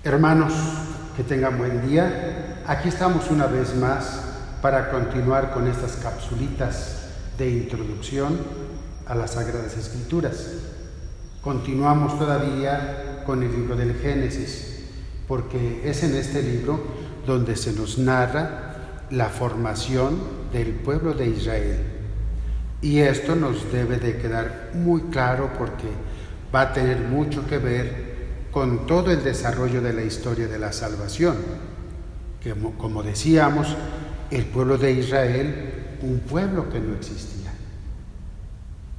Hermanos, que tengan buen día. Aquí estamos una vez más para continuar con estas capsulitas de introducción a las Sagradas Escrituras. Continuamos todavía con el libro del Génesis, porque es en este libro donde se nos narra la formación del pueblo de Israel. Y esto nos debe de quedar muy claro porque va a tener mucho que ver con todo el desarrollo de la historia de la salvación, que como decíamos, el pueblo de Israel, un pueblo que no existía.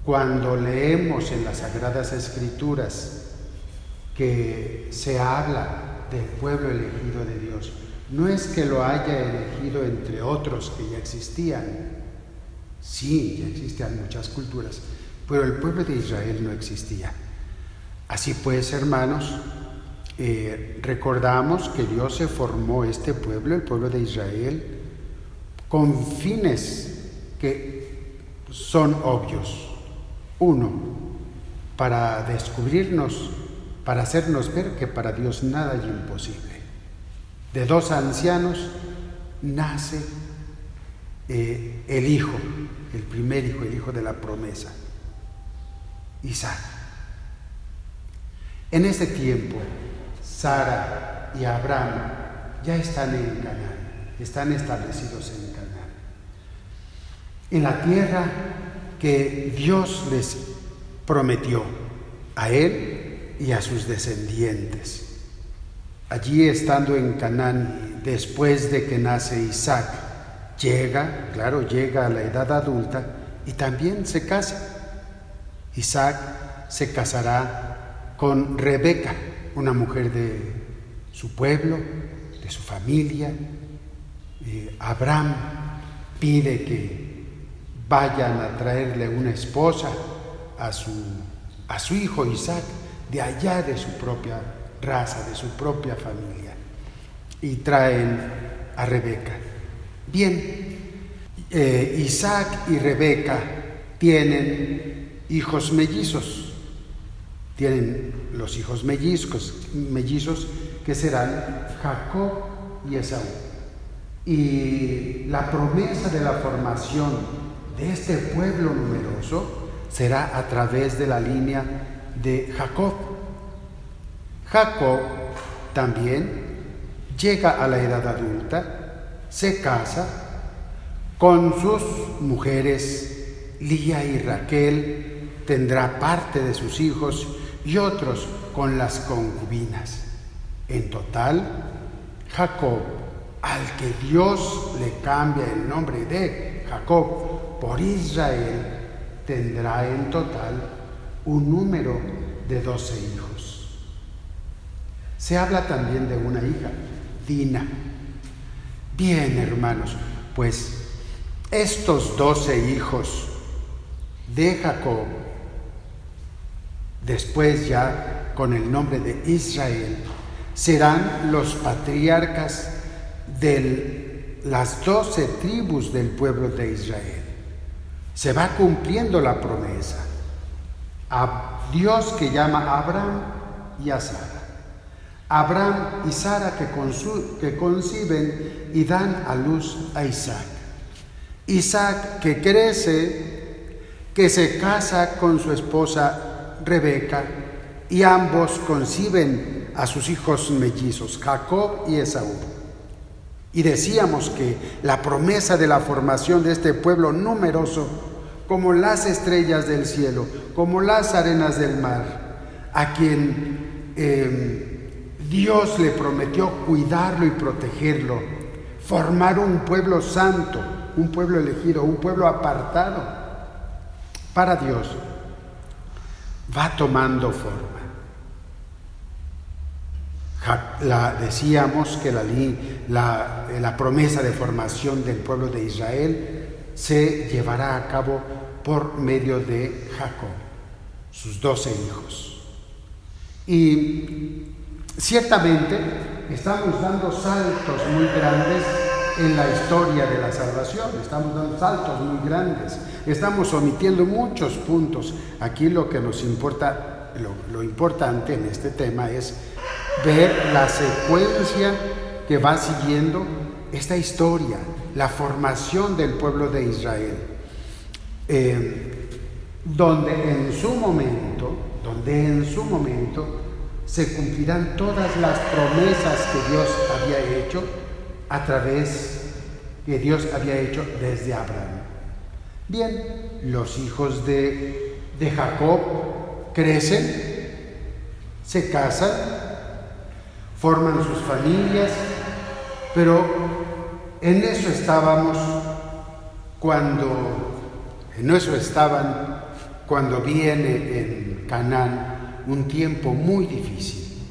Cuando leemos en las Sagradas Escrituras que se habla del pueblo elegido de Dios, no es que lo haya elegido entre otros que ya existían. Sí, ya existían muchas culturas, pero el pueblo de Israel no existía. Así pues, hermanos, recordamos que Dios se formó este pueblo, el pueblo de Israel, con fines que son obvios. Uno, para descubrirnos, para hacernos ver que para Dios nada es imposible. De dos ancianos nace el hijo, el primer hijo, el hijo de la promesa, Isaac. En ese tiempo, Sara y Abraham ya están en Canaán, están establecidos en Canaán, en la tierra que Dios les prometió a él y a sus descendientes. Allí, estando en Canaán, después de que nace Isaac, llega a la edad adulta y también se casa. Isaac se casará con Rebeca, una mujer de su pueblo, de su familia. Abraham pide que vayan a traerle una esposa a su hijo Isaac, de allá de su propia raza, de su propia familia, y traen a Rebeca. Bien, Isaac y Rebeca tienen hijos mellizos. Tienen los hijos mellizos que serán Jacob y Esaú. Y la promesa de la formación de este pueblo numeroso será a través de la línea de Jacob. Jacob también llega a la edad adulta, se casa con sus mujeres Lía y Raquel, tendrá parte de sus hijos y otros con las concubinas. En total, Jacob, al que Dios le cambia el nombre de Jacob por Israel, tendrá en total un número de 12 hijos. Se habla también de una hija, Dina. Bien, hermanos, pues estos 12 hijos de Jacob, después ya con el nombre de Israel, serán los patriarcas de las 12 tribus del pueblo de Israel. Se va cumpliendo la promesa. A Dios que llama a Abraham y a Sara. Abraham y Sara que conciben y dan a luz a Isaac. Isaac que crece, que se casa con su esposa Rebeca, y ambos conciben a sus hijos mellizos, Jacob y Esaú. Y decíamos que la promesa de la formación de este pueblo numeroso, como las estrellas del cielo, como las arenas del mar, a quien Dios le prometió cuidarlo y protegerlo, formar un pueblo santo, un pueblo elegido, un pueblo apartado para Dios, va tomando forma. Decíamos que la promesa de formación del pueblo de Israel se llevará a cabo por medio de Jacob, sus 12 hijos. Y ciertamente estamos dando saltos muy grandes en la historia de la salvación, estamos dando saltos muy grandes, estamos omitiendo muchos puntos. Aquí lo que nos importa lo importante en este tema es ver la secuencia que va siguiendo esta historia, la formación del pueblo de Israel, donde en su momento se cumplirán todas las promesas que Dios había hecho desde Abraham. Bien, los hijos de Jacob crecen, se casan, forman sus familias, pero en eso estaban cuando viene en Canaán un tiempo muy difícil.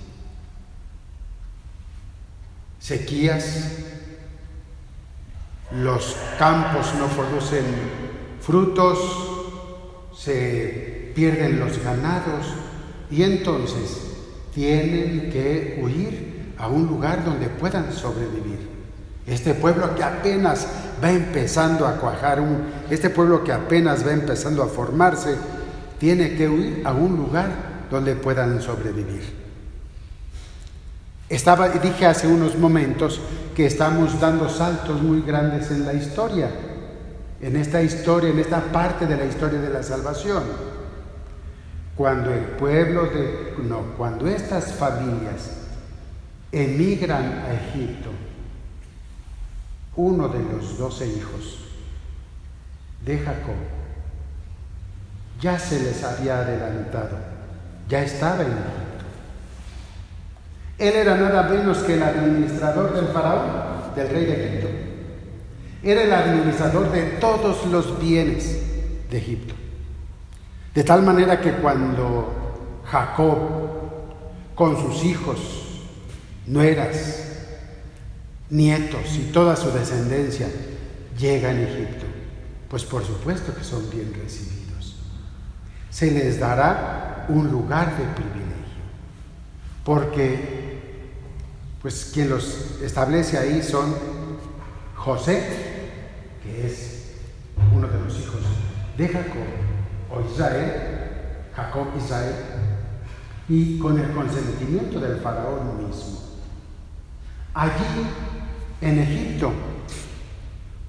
Sequías, los campos no producen frutos, se pierden los ganados y entonces tienen que huir a un lugar donde puedan sobrevivir. Este pueblo que apenas va empezando a cuajar, este pueblo que apenas va empezando a formarse, tiene que huir a un lugar donde puedan sobrevivir. Dije hace unos momentos que estamos dando saltos muy grandes en la historia, en esta parte de la historia de la salvación. Cuando estas familias emigran a Egipto, uno de los 12 hijos de Jacob ya se les había adelantado, ya estaba en Egipto. Él era nada menos que el administrador del faraón, del rey de Egipto. Era el administrador de todos los bienes de Egipto. De tal manera que cuando Jacob, con sus hijos, nueras, nietos y toda su descendencia, llega a Egipto, pues por supuesto que son bien recibidos. Se les dará un lugar de privilegio, porque pues quien los establece ahí son José, que es uno de los hijos de Jacob, o Jacob Israel, y con el consentimiento del faraón mismo. Allí, en Egipto,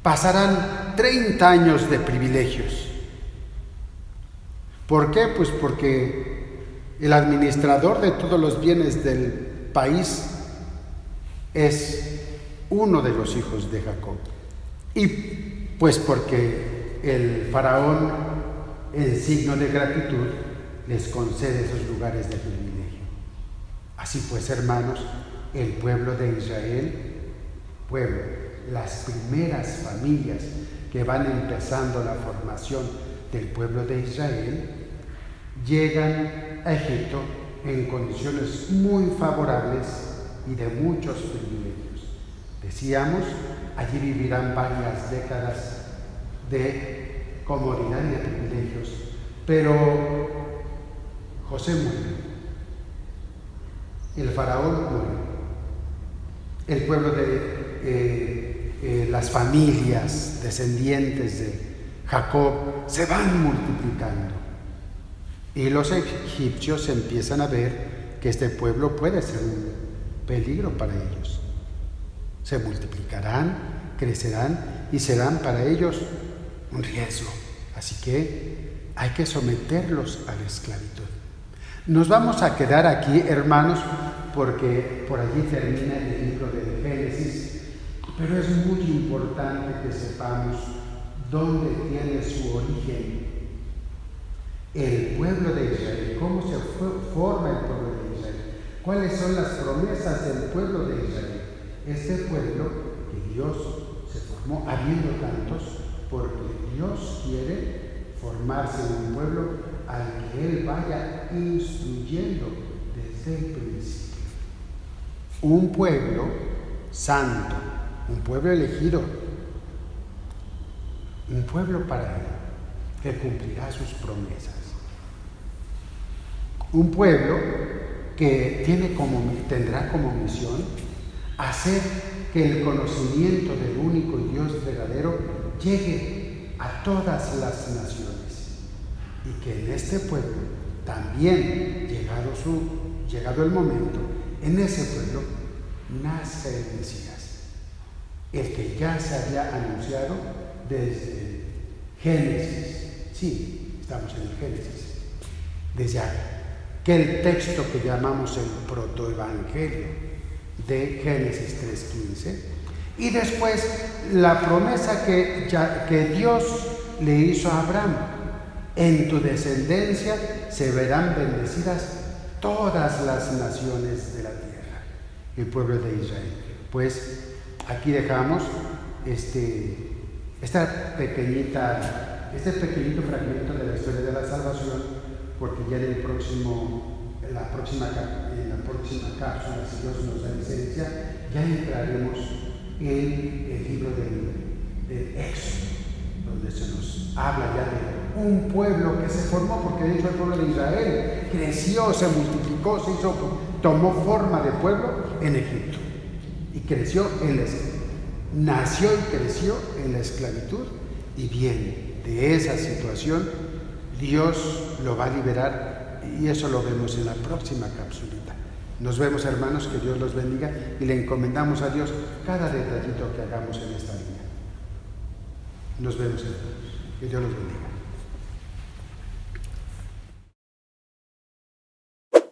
pasarán 30 años de privilegios. ¿Por qué? Pues porque el administrador de todos los bienes del país es uno de los hijos de Jacob. Y pues porque el faraón, en signo de gratitud, les concede esos lugares de privilegio. Así pues, hermanos, el pueblo de Israel, las primeras familias que van empezando la formación del pueblo de Israel, llegan a Egipto en condiciones muy favorables y de muchos privilegios. Decíamos, allí vivirán varias décadas de comodidad y de privilegios, pero José muere, el faraón muere, el pueblo de las familias descendientes de Jacob se van multiplicando y los egipcios empiezan a ver que este pueblo puede ser un peligro para ellos. Se multiplicarán, crecerán y serán para ellos un riesgo. Así que hay que someterlos a la esclavitud. Nos vamos a quedar aquí, hermanos, porque por allí termina el libro del Génesis, pero es muy importante que sepamos dónde tiene su origen el pueblo de Israel, cómo se forma el pueblo de Israel, cuáles son las promesas del pueblo de Israel. Este pueblo que Dios se formó, habiendo tantos, porque Dios quiere formarse en un pueblo al que Él vaya instruyendo desde el principio. Un pueblo santo, un pueblo elegido, un pueblo para Él, que cumplirá sus promesas. Un pueblo que tendrá como misión hacer que el conocimiento del único Dios verdadero llegue a todas las naciones y que en este pueblo también llegado el momento, en ese pueblo nace el Mesías, el que ya se había anunciado desde Génesis. Sí, estamos en el Génesis. Desde aquel texto que llamamos el protoevangelio de Génesis 3:15. Y después la promesa que Dios le hizo a Abraham: en tu descendencia se verán bendecidas todas las naciones de la tierra, el pueblo de Israel. Pues aquí dejamos este pequeñito fragmento de la historia de la salvación, porque ya en la próxima cápsula, si Dios nos da licencia, ya entraremos en el libro del Éxodo, donde se nos habla ya de un pueblo que se formó, porque de hecho el pueblo de Israel creció, se multiplicó, tomó forma de pueblo en Egipto y nació y creció en la esclavitud, y bien, de esa situación Dios lo va a liberar, y eso lo vemos en la próxima capsulita. Nos vemos, hermanos, que Dios los bendiga, y le encomendamos a Dios cada detallito que hagamos en esta línea. Nos vemos, hermanos, que Dios los bendiga.